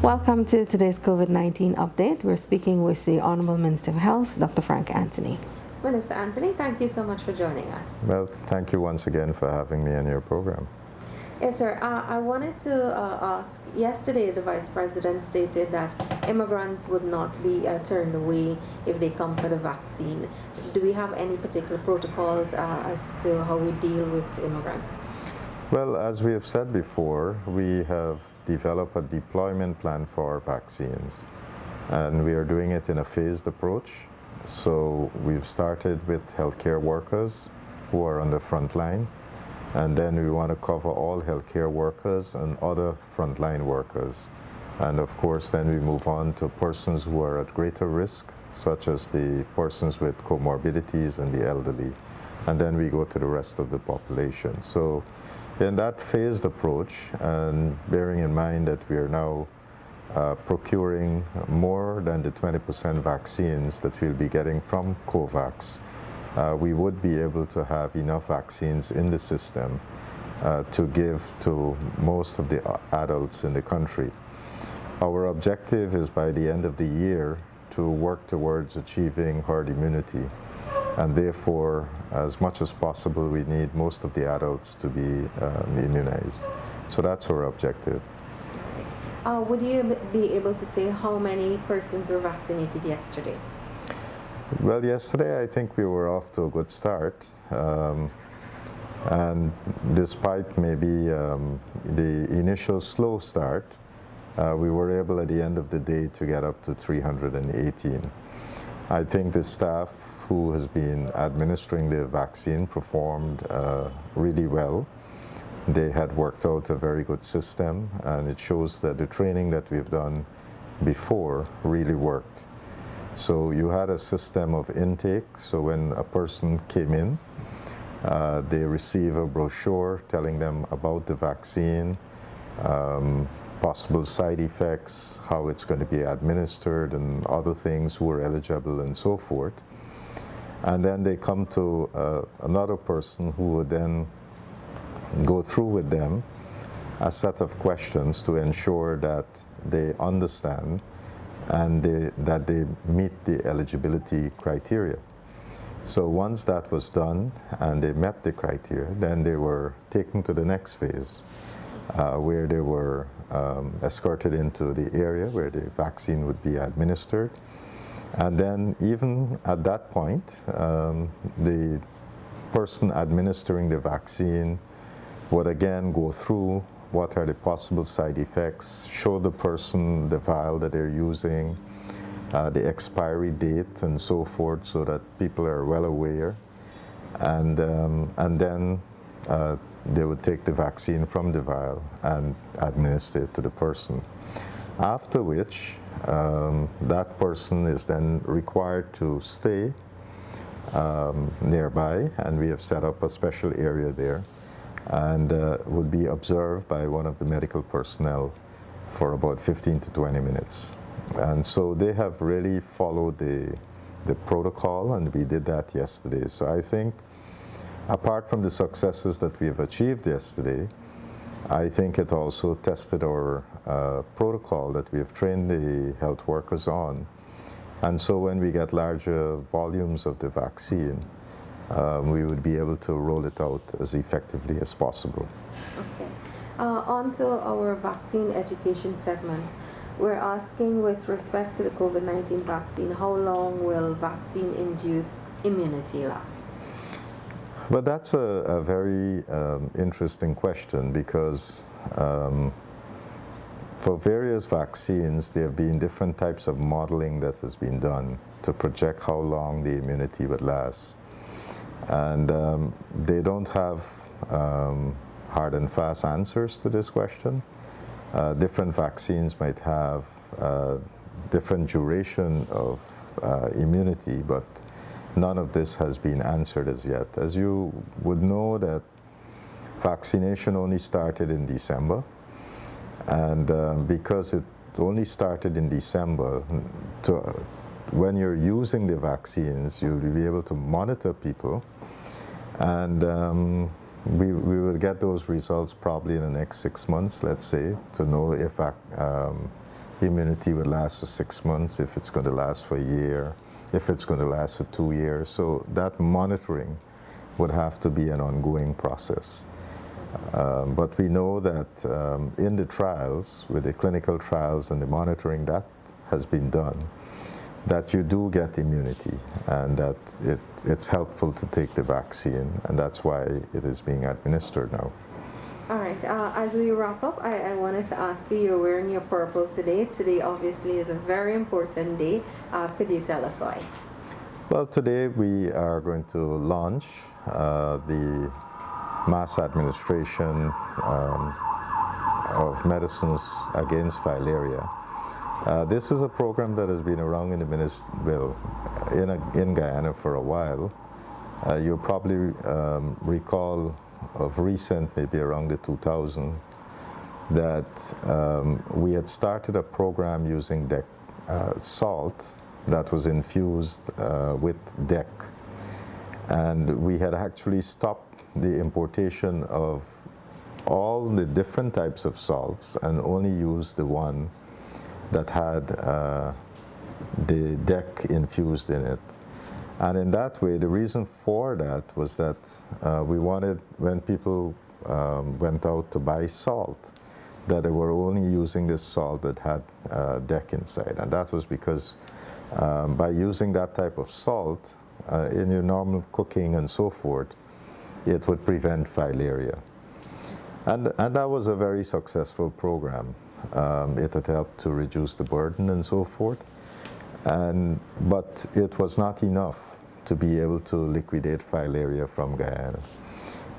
Welcome to today's COVID-19 update. We're speaking with the Honorable Minister of Health, Dr. Frank Anthony. Minister Anthony, thank you so much for joining us. Well, thank you once again for having me on your program. Yes, sir. I wanted to ask, yesterday the Vice President stated that immigrants would not be turned away if they come for the vaccine. Do we have any particular protocols as to how we deal with immigrants? Well, as we have said before, we have developed a deployment plan for vaccines, and we are doing it in a phased approach. So we've started with healthcare workers who are on the front line, and then we want to cover all healthcare workers and other frontline workers. And of course, then we move on to persons who are at greater risk, such as the persons with comorbidities and the elderly. And then we go to the rest of the population. So in that phased approach, and bearing in mind that we are now procuring more than the 20% vaccines that we'll be getting from COVAX, we would be able to have enough vaccines in the system to give to most of the adults in the country. Our objective is by the end of the year to work towards achieving herd immunity. And therefore, as much as possible, we need most of the adults to be immunized. So that's our objective. Would you be able to say how many persons were vaccinated yesterday? Well, yesterday I think we were off to a good start. And despite maybe the initial slow start, we were able at the end of the day to get up to 318. I think the staff who has been administering the vaccine performed really well. They had worked out a very good system, and it shows that the training that we've done before really worked. So you had a system of intake, so when a person came in, they receive a brochure telling them about the vaccine, possible side effects, how it's going to be administered, and other things, who are eligible, and so forth. And then they come to another person who would then go through with them a set of questions to ensure that they understand and that they meet the eligibility criteria. So once that was done and they met the criteria, then they were taken to the next phase, where they were escorted into the area where the vaccine would be administered. And then even at that point, the person administering the vaccine would again go through what are the possible side effects, show the person the vial that they're using, the expiry date and so forth, so that people are well aware. And then they would take the vaccine from the vial and administer it to the person. After which, that person is then required to stay nearby, and we have set up a special area there, and would be observed by one of the medical personnel for about 15 to 20 minutes. And so they have really followed the protocol, and we did that yesterday. So I think, apart from the successes that we have achieved yesterday, I think it also tested our protocol that we have trained the health workers on. And so when we get larger volumes of the vaccine, we would be able to roll it out as effectively as possible. Okay. On to our vaccine education segment. We're asking, with respect to the COVID-19 vaccine, how long will vaccine-induced immunity last? But that's a very interesting question, because for various vaccines, there have been different types of modeling that has been done to project how long the immunity would last. And they don't have hard and fast answers to this question. Different vaccines might have different duration of immunity, but none of this has been answered as yet. As you would know, that vaccination only started in December, and because it only started in December, when you're using the vaccines, you'll be able to monitor people, and we will get those results probably in the next 6 months, let's say, to know if immunity would last for 6 months, if it's going to last for a year, if it's going to last for 2 years. So that monitoring would have to be an ongoing process. But we know that in the trials, with the clinical trials and the monitoring that has been done, that you do get immunity, and that it's helpful to take the vaccine, and that's why it is being administered now. All right, as we wrap up, I wanted to ask you, you're wearing your purple today. Today obviously is a very important day. Could you tell us why? Well, today we are going to launch the mass administration of medicines against filaria. This is a program that has been around in Guyana for a while. You'll probably recall of recent, maybe around the 2000, that we had started a program using salt that was infused with DEC. And we had actually stopped the importation of all the different types of salts and only used the one that had the DEC infused in it. And in that way, the reason for that was that we wanted, when people went out to buy salt, that they were only using this salt that had DEC inside. And that was because by using that type of salt in your normal cooking and so forth, it would prevent filaria. And that was a very successful program. It had helped to reduce the burden and so forth. But it was not enough to be able to liquidate filaria from Guyana.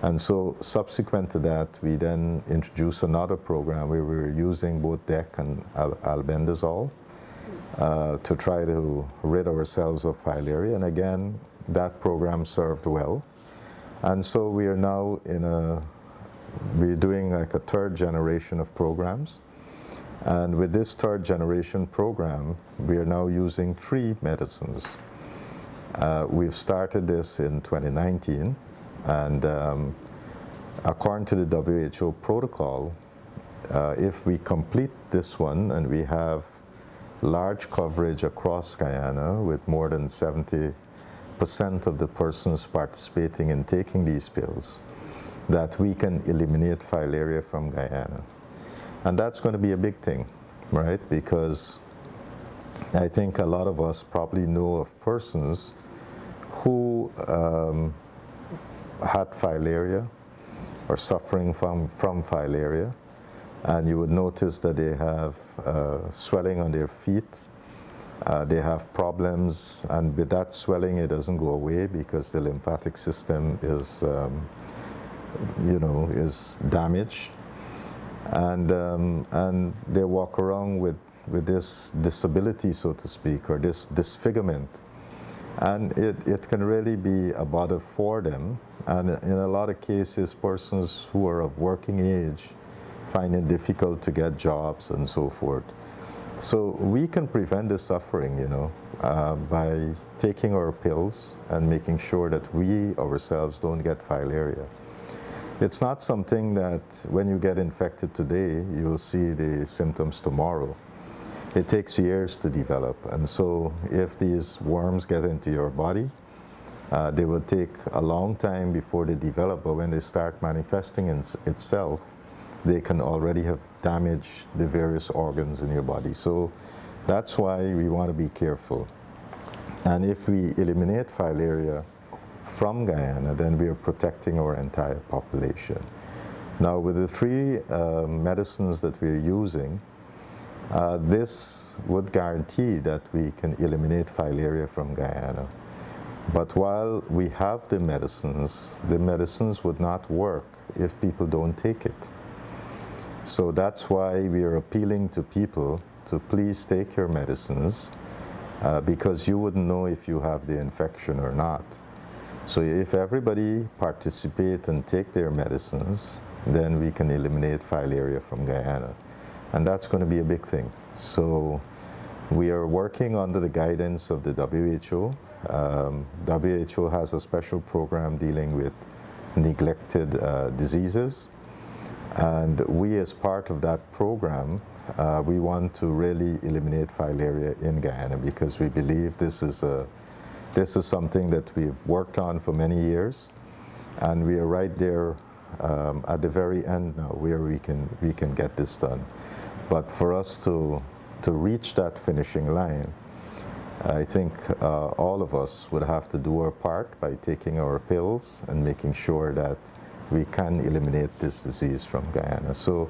And so subsequent to that, we then introduced another program where we were using both DEC and albendazole to try to rid ourselves of filaria. And again, that program served well. And so we are now we're doing like a third generation of programs. And with this third generation program, we are now using 3 medicines. We've started this in 2019, and according to the WHO protocol, if we complete this one and we have large coverage across Guyana with more than 70% of the persons participating in taking these pills, that we can eliminate filaria from Guyana. And that's going to be a big thing, right? Because I think a lot of us probably know of persons who had filaria or suffering from filaria, and you would notice that they have swelling on their feet. They have problems, and with that swelling, it doesn't go away because the lymphatic system is, is damaged. And they walk around with this disability, so to speak, or this disfigurement. And it can really be a bother for them. And in a lot of cases, persons who are of working age find it difficult to get jobs and so forth. So we can prevent this suffering, by taking our pills and making sure that we ourselves don't get filaria. It's not something that when you get infected today, you'll see the symptoms tomorrow. It takes years to develop. And so if these worms get into your body, they will take a long time before they develop, but when they start manifesting itself, they can already have damaged the various organs in your body. So that's why we want to be careful. And if we eliminate filaria from Guyana, then we are protecting our entire population. Now, with the 3 medicines that we're using, this would guarantee that we can eliminate filaria from Guyana. But while we have the medicines would not work if people don't take it. So that's why we are appealing to people to please take your medicines, because you wouldn't know if you have the infection or not. So if everybody participate and take their medicines, then we can eliminate filaria from Guyana. And that's going to be a big thing. So we are working under the guidance of the WHO. WHO has a special program dealing with neglected diseases. And we, as part of that program, we want to really eliminate filaria in Guyana because we believe this is something that we've worked on for many years, and we are right there at the very end now where we can get this done. But for us to reach that finishing line, I think all of us would have to do our part by taking our pills and making sure that we can eliminate this disease from Guyana. So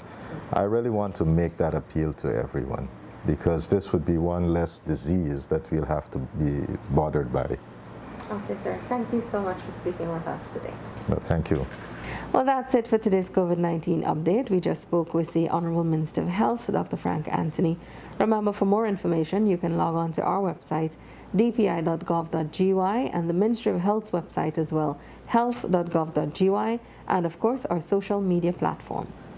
I really want to make that appeal to everyone, because this would be one less disease that we'll have to be bothered by. Okay, sir. Thank you so much for speaking with us today. No, thank you. Well, that's it for today's COVID-19 update. We just spoke with the Honorable Minister of Health, Dr. Frank Anthony. Remember, for more information, you can log on to our website, dpi.gov.gy, and the Ministry of Health's website as well, health.gov.gy, and of course our social media platforms.